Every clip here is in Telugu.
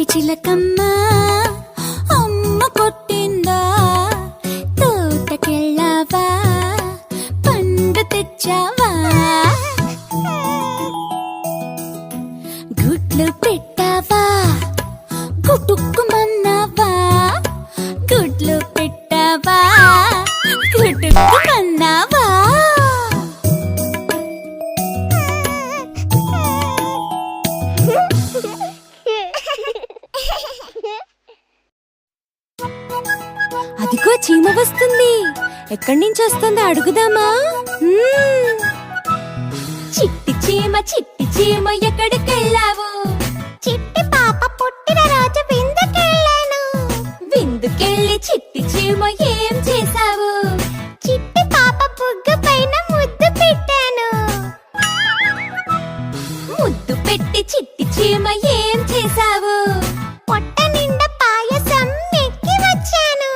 చిట్టి చిలకమ్మ అమ్మ కొట్టిందా తోటకెళ్ళావా పండు తెచ్చావా గుడ్లు పెట్టావా గుటుక్కుమన్నావా గుడ్లు పెట్టావా గుటుక్కుమన్నావా అదిగో చీమ వస్తుంది. ఎక్కడి నుంచి వస్తుందో అడుగుదామా? చిట్టి చీమ ఎక్కడికెళ్ళావు? చిట్టి పాప పుట్టిన రోజు విందుకెళ్ళాను. విందుకెళ్ళి చిట్టి చీమ ఏం చేశావు? చిట్టి పాప బుగ్గ పైన ముద్దు పెట్టాను. ముద్దు పెట్టి చిట్టి చీమ ఏం చేశావు? పొట్ట నిండా పాయసం మెక్కి వచ్చాను.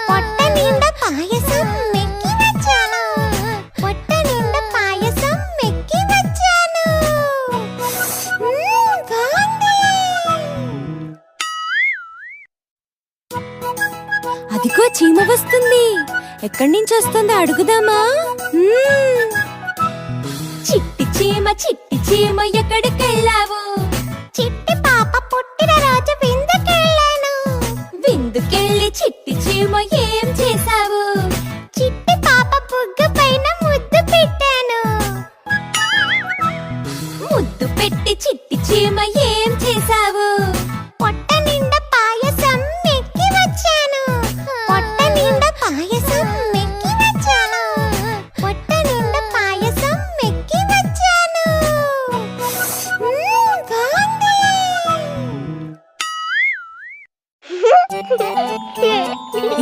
పొట్ట నిండా పాయసం మెక్కి వచ్చాను. పొట్ట నిండా పాయసం మెక్కి వచ్చాను. అదిగో చీమ వస్తుంది. ఎక్కడి నుంచి వస్తుందో అడుగుదామా? చిట్టి చీమ ఎక్కడికెళ్ళావు? చిట్టి పాప పుట్టిన రోజు విందుకెళ్ళాను. విందుకెళ్ళి చిట్టి చీమ ఏం చేశావు? చిట్టి పాప బుగ్గ పైన ముద్దు పెట్టాను. ముద్దు పెట్టి చిట్టి చీమ ఏం చేశావు? పొట్ట నిండా పాయసం మెక్కి వచ్చాను. పొట్ట నిండా పాయసం మెక్కి వచ్చాను. పొట్ట నిండా పాయసం మెక్కి వచ్చాను.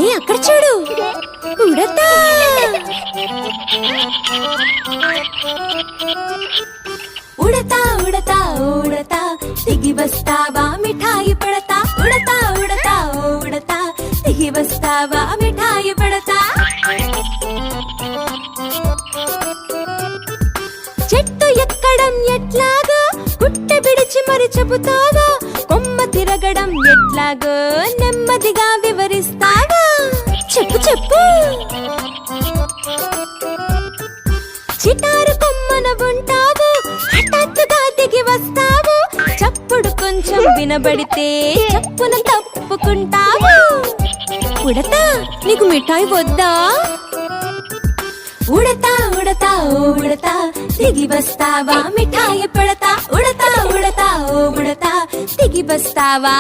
ఏ అక్కడ చూడు, ఉడతా. ఉడతా ఉడతా ఉడతా దిగి వస్తావా మిఠాయి పడతా. ఉడతా ఉడతా ఉడతా దిగి వస్తావా మిఠాయి పడతా. చెట్టు ఎక్కడం ఎట్లాగో గుట్ట విడిచి మరి చెబుతావా? కొమ్మ తిరగడం ఎట్లాగో నెమ్మదిగా వివరిస్తావా? చెప్పు చెప్పు. చిటారు కొమ్మన ఉంటావు, హఠాత్తుగా దిగి వస్తావు. చప్పుడు కొంచెం వినబడితే చప్పున తప్పుకుంటావు. ఉడతా నీకు మిఠాయి వద్దా? ఉడతా ఉడతా ఉడతా దిగి వస్తావా మిఠాయి పడతా. ఉడతా ఉడతా ఉడతా దిగి వస్తావా?